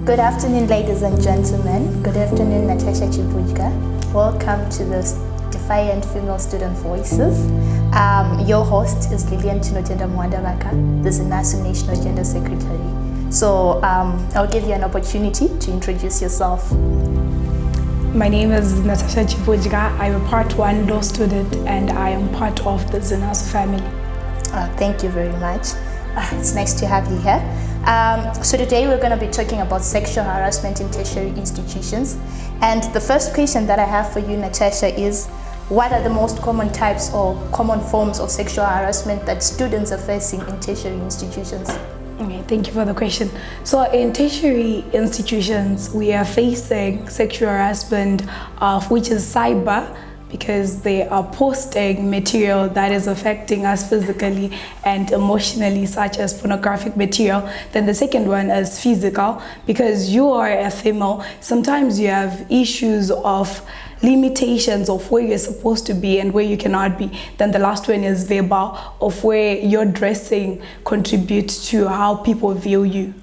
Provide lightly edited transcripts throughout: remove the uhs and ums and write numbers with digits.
Good afternoon, ladies and gentlemen. Good afternoon, Natasha Chekudya. Welcome to the Defiant Female Student Voices. Your host is Lillian Tinotenda Muhwandavaka, the ZINASU National Gender Secretary. So I'll give you an opportunity to introduce yourself. My name is Natasha Chekudya. I'm a Part 1 law student and I am part of the ZINASU family. Thank you very much. It's nice to have you here. So today we're going to be talking about sexual harassment in tertiary institutions. And the first question that I have for you, Natasha, is what are the most common types or common forms of sexual harassment that students are facing in tertiary institutions? Okay, thank you for the question. So in tertiary institutions, we are facing sexual harassment, which is cyber, because they are posting material that is affecting us physically and emotionally, such as pornographic material. Then the second one is physical, because you are a female. Sometimes you have issues of limitations of where you're supposed to be and where you cannot be. Then the last one is verbal, of where your dressing contributes to how people view you.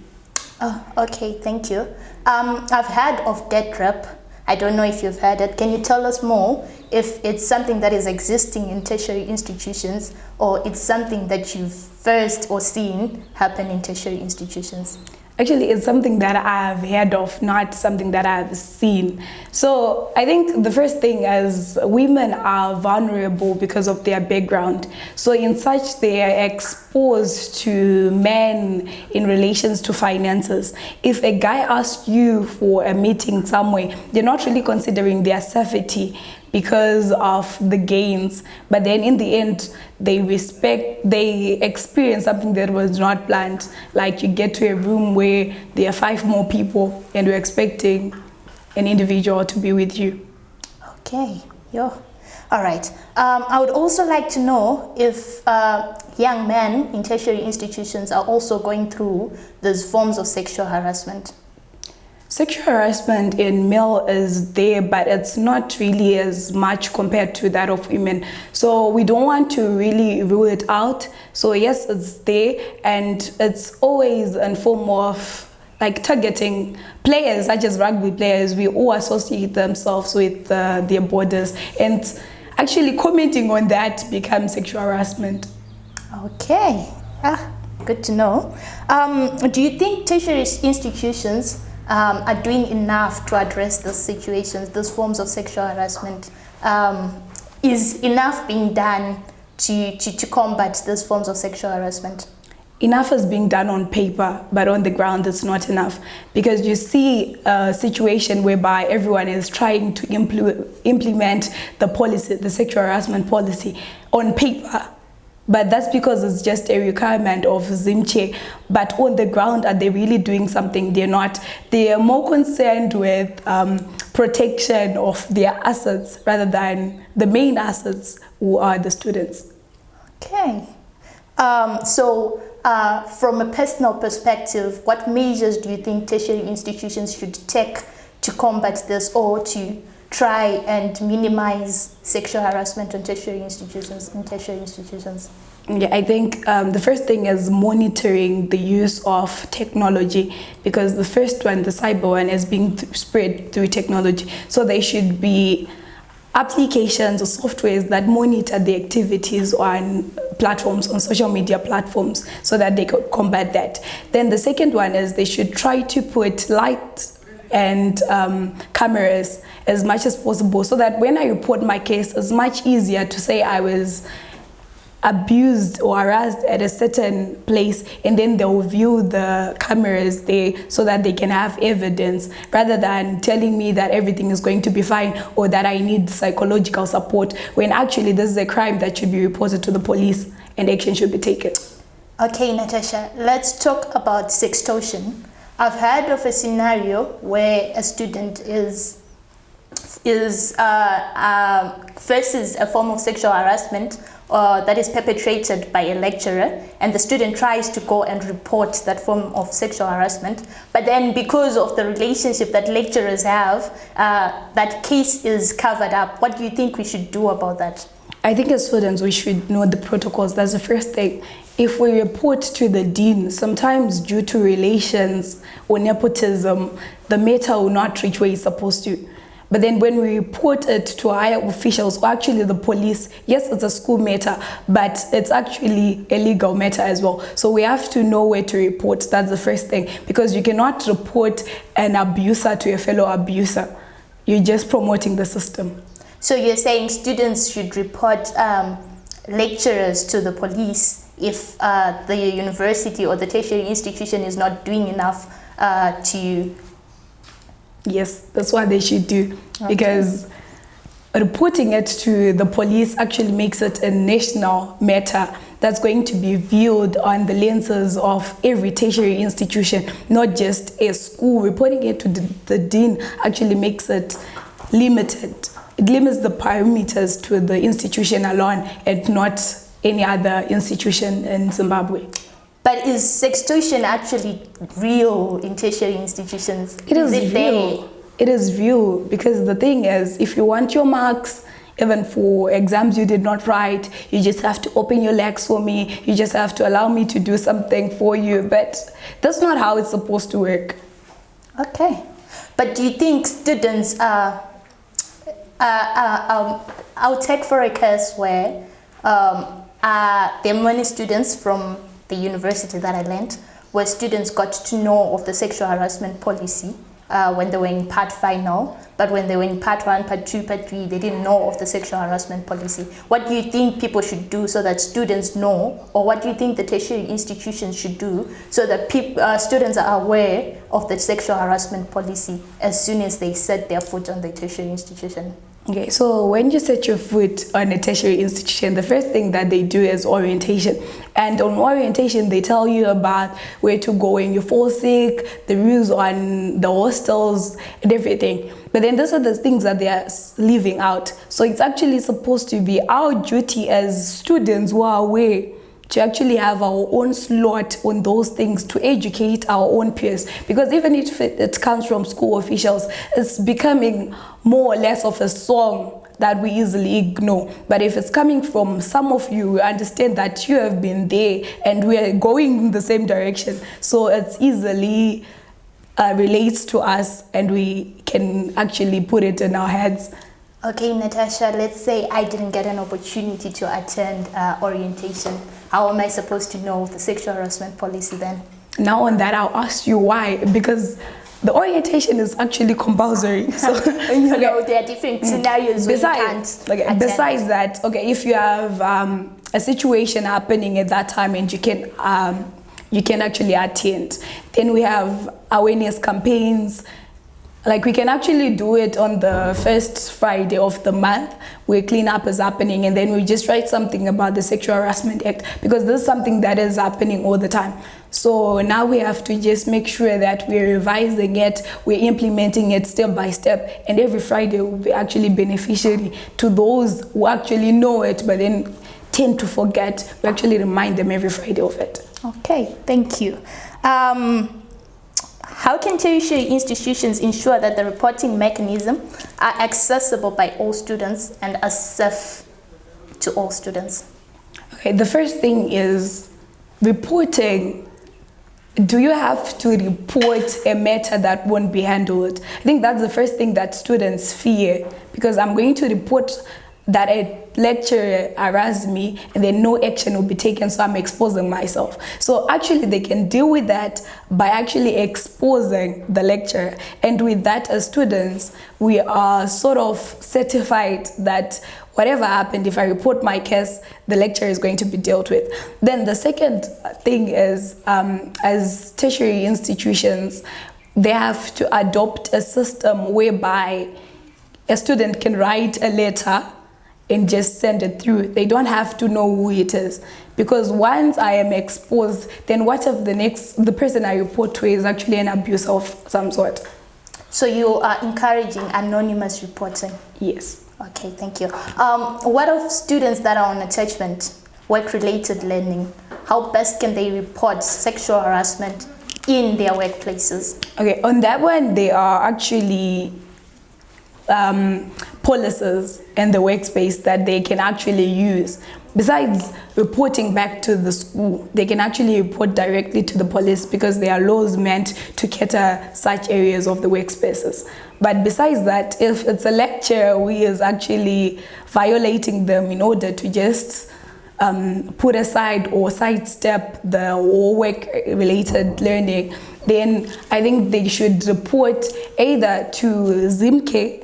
Oh, okay, thank you. I've heard of death rap. I don't know if you've heard it. Can you tell us more if it's something that is existing in tertiary institutions or it's something that you've first or seen happen in tertiary institutions? Actually, it's something that I've heard of, not something that I've seen. So I think the first thing is women are vulnerable because of their background. So in such, they are exposed to men in relations to finances. If a guy asks you for a meeting somewhere, they're not really considering their safety because of the gains, but then in the end they experience something that was not planned. Like you get to a room where there are 5 more people and you're expecting an individual to be with you. Okay, all right. I would also like to know if young men in tertiary institutions are also going through these forms of sexual harassment. Sexual harassment in male is there, but it's not really as much compared to that of women. So we don't want to really rule it out. So yes, it's there, and it's always in form of like targeting players, such as rugby players. We all associate themselves with their borders, and actually commenting on that becomes sexual harassment. Okay, good to know. Do you think tertiary institutions are doing enough to address those situations, those forms of sexual harassment? Is enough being done to combat those forms of sexual harassment? Enough is being done on paper, but on the ground it's not enough, because you see a situation whereby everyone is trying to implement the policy, the sexual harassment policy on paper. But that's because it's just a requirement of ZIMCHE. But on the ground, are they really doing something? They're not. They are more concerned with protection of their assets rather than the main assets, who are the students. Okay. So from a personal perspective, what measures do you think tertiary institutions should take to combat this or to try and minimize sexual harassment in tertiary institutions? Yeah, I think the first thing is monitoring the use of technology, because the first one, the cyber one, is being spread through technology. So there should be applications or softwares that monitor the activities on platforms, on social media platforms, so that they could combat that. Then the second one is they should try to put lights and cameras as much as possible, so that when I report my case, it's much easier to say I was abused or harassed at a certain place, and then they'll view the cameras there so that they can have evidence, rather than telling me that everything is going to be fine or that I need psychological support, when actually this is a crime that should be reported to the police and action should be taken. Okay, Natasha, let's talk about sextortion. I've heard of a scenario where a student faces a form of sexual harassment that is perpetrated by a lecturer, and the student tries to go and report that form of sexual harassment, but then because of the relationship that lecturers have, that case is covered up. What do you think we should do about that? I think as students we should know the protocols. That's the first thing. if we report to the dean, sometimes due to relations or nepotism, the matter will not reach where it's supposed to. But then when we report it to higher officials, or actually the police, yes, it's a school matter, but it's actually a legal matter as well. So we have to know where to report. That's the first thing, because you cannot report an abuser to a fellow abuser. You're just promoting the system. So you're saying students should report lecturers to the police if the university or the tertiary institution is not doing enough to... Yes, that's what they should do. Okay. Because reporting it to the police actually makes it a national matter that's going to be viewed on the lenses of every tertiary institution, not just a school. Reporting it to the dean actually makes it limited. It limits the parameters to the institution alone and not any other institution in Zimbabwe. But is sextortion actually real in tertiary institutions? It is real. It is real, because the thing is, if you want your marks, even for exams you did not write, you just have to open your legs for me, you just have to allow me to do something for you. But that's not how it's supposed to work. Okay. But do you think students I'll take for a case where there are many students from the university that I learned, where students got to know of the sexual harassment policy when they were in part final, but when they were in part 1, part 2, part 3, they didn't know of the sexual harassment policy. What do you think people should do so that students know, or what do you think the tertiary institutions should do so that students are aware of the sexual harassment policy as soon as they set their foot on the tertiary institution? Okay, so when you set your foot on a tertiary institution, the first thing that they do is orientation. And on orientation, they tell you about where to go when you fall sick, the rules on the hostels and everything. But then those are the things that they are leaving out. So it's actually supposed to be our duty as students who are aware to actually have our own slot on those things, to educate our own peers. Because even if it comes from school officials, it's becoming more or less of a song that we easily ignore. But if it's coming from some of you, we understand that you have been there and we are going in the same direction. So it's easily relates to us and we can actually put it in our heads. Okay, Natasha, let's say I didn't get an opportunity to attend orientation. How am I supposed to know the sexual harassment policy then? Now on that, I'll ask you why. Because the orientation is actually compulsory. So you know, there are different scenarios where you can't attend. Besides that, okay, if you have a situation happening at that time and you can actually attend, then we have awareness campaigns. Like we can actually do it on the first Friday of the month where cleanup is happening, and then we just write something about the Sexual Harassment Act, because this is something that is happening all the time. So now we have to just make sure that we're revising it, we're implementing it step by step, and every Friday will be actually beneficiary to those who actually know it but then tend to forget. We actually remind them every Friday of it. Okay, thank you. How can tertiary institutions ensure that the reporting mechanism are accessible by all students and are safe to all students? Okay, the first thing is reporting. Do you have to report a matter that won't be handled? I think that's the first thing that students fear, because I'm going to report that a lecturer harassed me and then no action will be taken, so I'm exposing myself. So actually they can deal with that by actually exposing the lecturer. And with that, as students, we are sort of certified that whatever happened, if I report my case, the lecturer is going to be dealt with. Then the second thing is, as tertiary institutions, they have to adopt a system whereby a student can write a letter and just send it through. They don't have to know who it is, because once I am exposed, then what if the person I report to is actually an abuser of some sort? So you are encouraging anonymous reporting? Yes. Okay, thank you. What of students that are on attachment, work-related learning? How best can they report sexual harassment in their workplaces? Okay, on that one, they are actually policies in the workspace that they can actually use. besides reporting back to the school, they can actually report directly to the police because there are laws meant to cater such areas of the workspaces. But besides that, if it's a lecturer who is actually violating them in order to just put aside or sidestep the all work-related learning, then I think they should report either to ZIMK,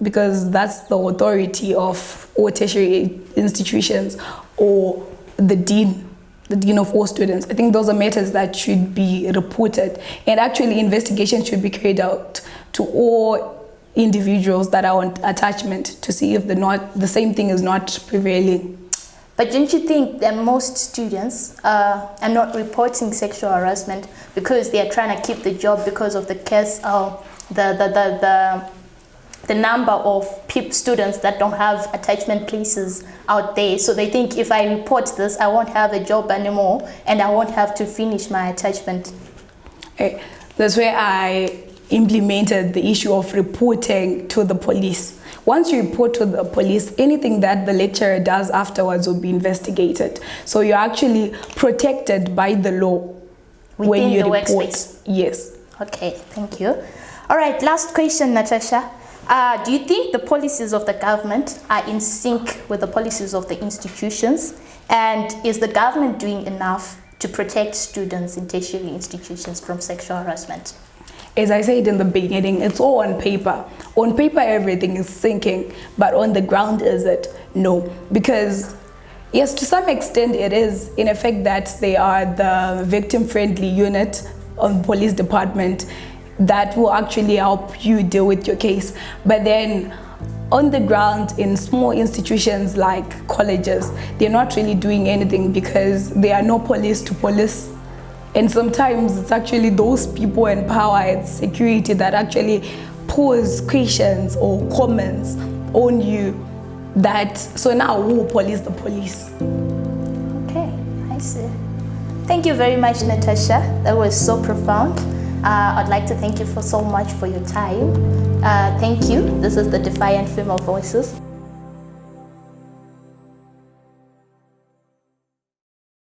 because that's the authority of all tertiary institutions, or the dean of all students. I think those are matters that should be reported, and actually investigation should be carried out to all individuals that are on attachment to see if the same thing is not prevailing. But don't you think that most students are not reporting sexual harassment because they are trying to keep the job because of the case of the number of students that don't have attachment places out there? So they think, if I report this, I won't have a job anymore and I won't have to finish my attachment. That's where I implemented the issue of reporting to the police. Once you report to the police, anything that the lecturer does afterwards will be investigated. So you're actually protected by the law when you report. Workspace. Yes. Okay, thank you. All right, last question, Natasha. Do you think the policies of the government are in sync with the policies of the institutions? And is the government doing enough to protect students in tertiary institutions from sexual harassment? As I said in the beginning, it's all on paper. On paper, everything is syncing, but on the ground, is it? No. Because, yes, to some extent it is, in effect, that they are the victim-friendly unit of the police department that will actually help you deal with your case. But then on the ground, in small institutions like colleges, they're not really doing anything because there are no police to police. And sometimes it's actually those people in power and security that actually pose questions or comments on you that, so now who will police the police? Okay, I see. Thank you very much, Natasha. That was so profound. I'd like to thank you so much for your time. Thank you. This is the Defiant Female Voices.